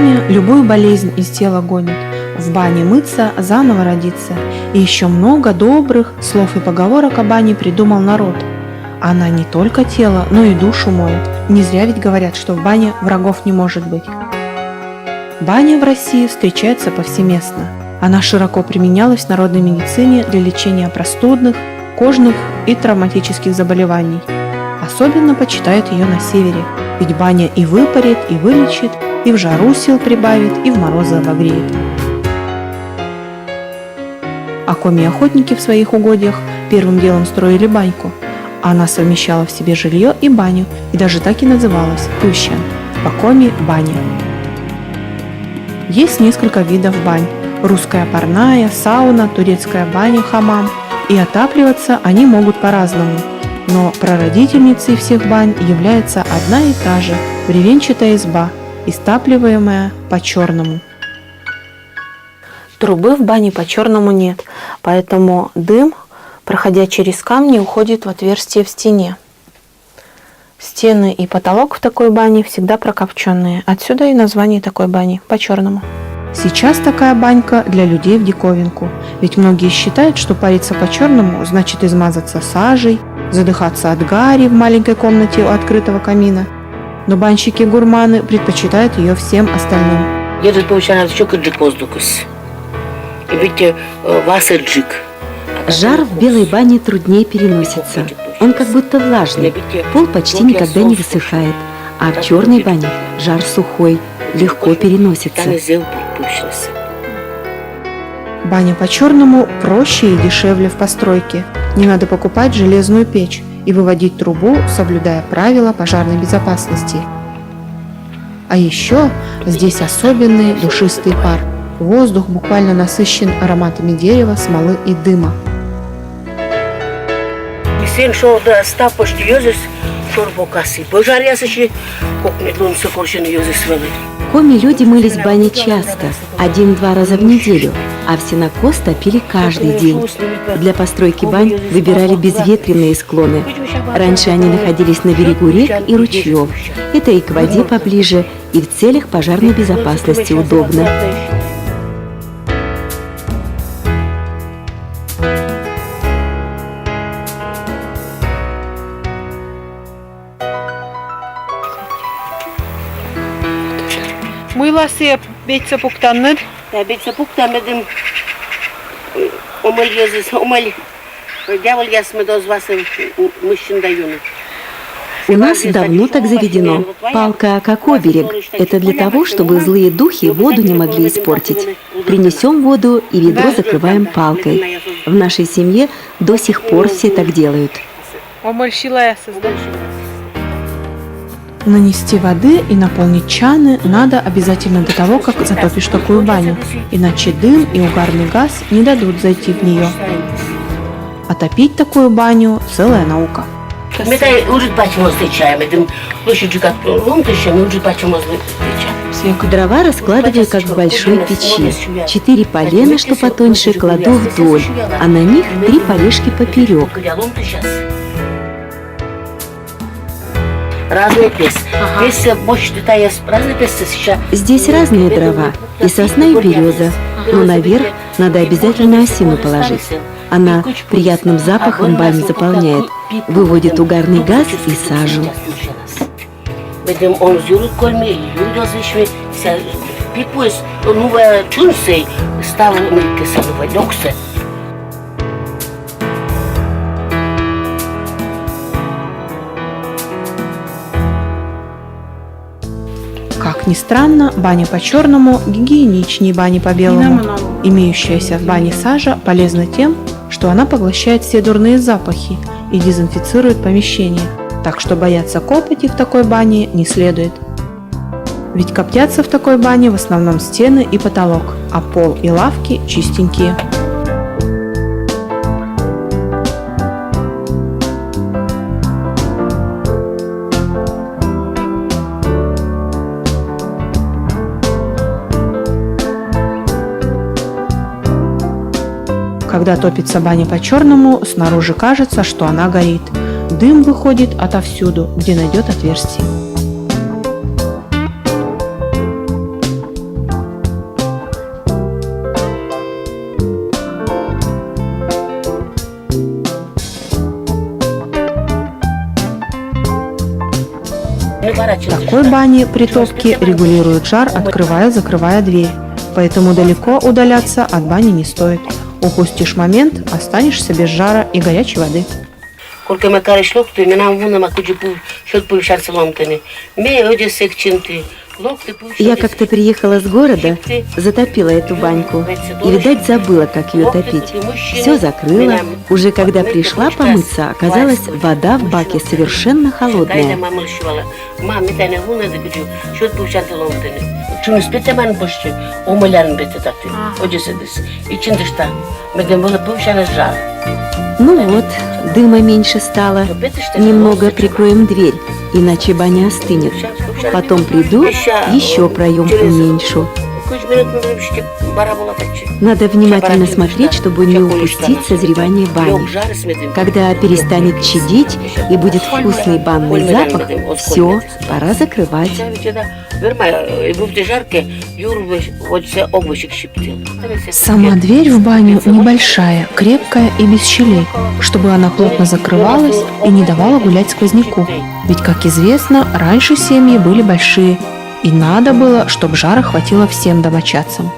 баня любую болезнь из тела гонит. В бане мыться, заново родиться. И еще много добрых слов и поговорок о бане придумал народ. Она не только тело, но и душу моет. Не зря ведь говорят, что в бане врагов не может быть. Баня в России встречается повсеместно. Она широко применялась в народной медицине для лечения простудных, кожных и травматических заболеваний. Особенно почитают ее на севере, ведь баня и выпарит, и вылечит, и в жару сил прибавит, и в морозы обогреет. А коми-охотники в своих угодьях первым делом строили баньку. Она совмещала в себе жилье и баню, и даже так и называлась – пуща, по-коми – баня. Есть несколько видов бань – русская парная, сауна, турецкая баня, хамам, и отапливаться они могут по-разному. Но прародительницей всех бань является одна и та же бревенчатая изба, истапливаемая по-черному. Трубы в бане по-черному нет, поэтому дым, проходя через камни, уходит в отверстие в стене. Стены и потолок в такой бане всегда прокопченные, отсюда и название такой бани – по-черному. Сейчас такая банька для людей в диковинку, ведь многие считают, что париться по-черному значит измазаться сажей, задыхаться от гари в маленькой комнате у открытого камина. Но банщики-гурманы предпочитают ее всем остальным. Жар в белой бане труднее переносится. Он как будто влажный, пол почти никогда не высыхает, а в черной бане жар сухой, легко переносится. Баня по-черному проще и дешевле в постройке. Не надо покупать железную печь и выводить трубу, соблюдая правила пожарной безопасности. А еще здесь особенный душистый пар. Воздух буквально насыщен ароматами дерева, смолы и дыма. Коми-люди мылись в бане часто, 1-2 раза в неделю, а в сенокос топили каждый день. Для постройки бань выбирали безветренные склоны. Раньше они находились на берегу рек и ручьев. Это и к воде поближе, и в целях пожарной безопасности удобно. Muylası betse puktanır. Betse puktanırdım. Omel yazısı, omel. Дьявол ясме дозвался мужчин даюну. У нас давно так заведено. Палка как оберег. Это для того, чтобы злые духи воду не могли испортить. Принесем воду и ведро закрываем палкой. В нашей семье до сих пор все так делают. Нанести воды и наполнить чаны надо обязательно до того, как затопишь такую баню, иначе дым и угарный газ не дадут зайти в нее. Отопить такую баню – целая наука. Дрова раскладываю как в большой печи. 4 полена, что потоньше, кладу вдоль, а на них 3 полежки поперек. Здесь разные дрова, и сосна, и береза, но наверх надо обязательно осину положить. Она приятным запахом баню заполняет, выводит угарный газ и сажу. Как ни странно, баня по-черному гигиеничнее бани по-белому. Имеющаяся в бане сажа полезна тем, что она поглощает все дурные запахи и дезинфицирует помещение, так что бояться копоти в такой бане не следует. Ведь коптятся в такой бане в основном стены и потолок, а пол и лавки чистенькие. Когда топится баня по-черному, снаружи кажется, что она горит. Дым выходит отовсюду, где найдет отверстие. В такой бане притопки регулируют жар, открывая-закрывая дверь. Поэтому далеко удаляться от бани не стоит. Упустишь момент, останешься без жара и горячей воды. Я как-то приехала с города, затопила эту баньку и, видать, забыла, как ее топить. Все закрыла. Уже когда пришла помыться, оказалось, вода в баке совершенно холодная. Ну вот, дыма меньше стало. Немного прикроем дверь, иначе баня остынет. Потом приду, еще проем уменьшу. Надо внимательно смотреть, чтобы не упустить созревание бани. Когда перестанет чадить и будет вкусный банный запах, все, пора закрывать. Сама дверь в баню небольшая, крепкая и без щелей, чтобы она плотно закрывалась и не давала гулять сквозняку. Ведь, как известно, раньше семьи были большие, и надо было, чтобы жара хватило всем домочадцам.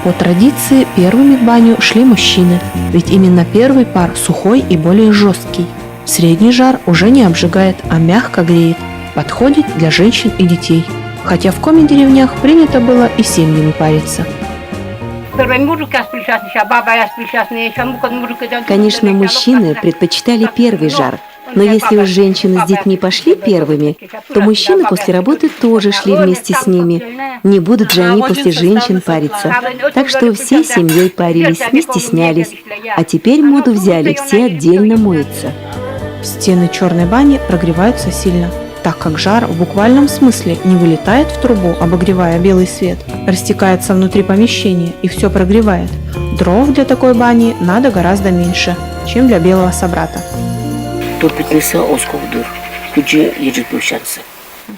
По традиции первыми в баню шли мужчины, ведь именно первый пар сухой и более жесткий. Средний жар уже не обжигает, а мягко греет, подходит для женщин и детей. Хотя в коми-деревнях принято было и семьями париться. Конечно, мужчины предпочитали первый жар. Но если уж женщины с детьми пошли первыми, то мужчины после работы тоже шли вместе с ними. Не будут же они после женщин париться. Так что всей семьей парились, не стеснялись. А теперь моду взяли, все отдельно моются. Стены черной бани прогреваются сильно, так как жар в буквальном смысле не вылетает в трубу, обогревая белый свет, растекается внутри помещения и все прогревает. Дров для такой бани надо гораздо меньше, чем для белого собрата.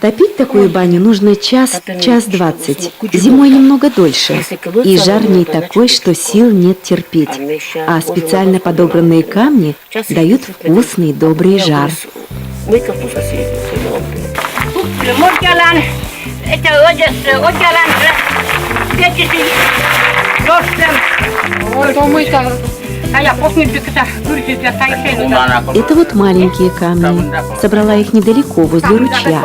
Топить такую баню нужно час 20, зимой немного дольше. И жар в ней такой, что сил нет терпеть. А специально подобранные камни дают вкусный, добрый жар. Это вот маленькие камни. Собрала их недалеко, возле ручья.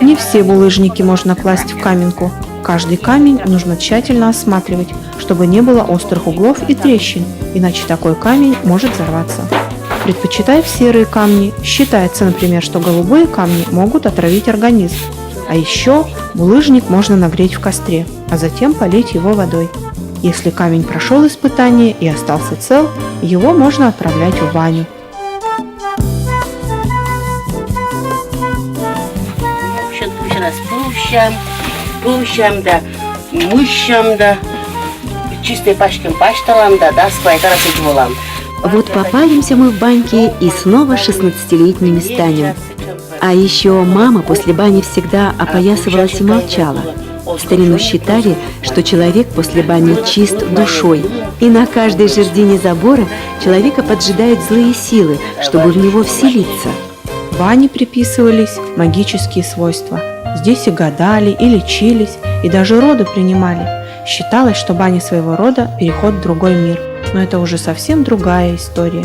Не все булыжники можно класть в каменку. Каждый камень нужно тщательно осматривать, чтобы не было острых углов и трещин, иначе такой камень может взорваться. Предпочитая серые камни, считается, например, что голубые камни могут отравить организм. А еще булыжник можно нагреть в костре, а затем полить его водой. Если камень прошел испытание и остался цел, его можно отправлять в баню. Вот попалимся мы в баньке и снова 16-летними станем. А еще мама после бани всегда опоясывалась и молчала. В старину считали, что человек после бани чист душой, и на каждой жердине забора человека поджидают злые силы, чтобы в него вселиться. Бане приписывались магические свойства. Здесь и гадали, и лечились, и даже роды принимали. Считалось, что баня своего рода – переход в другой мир. Но это уже совсем другая история.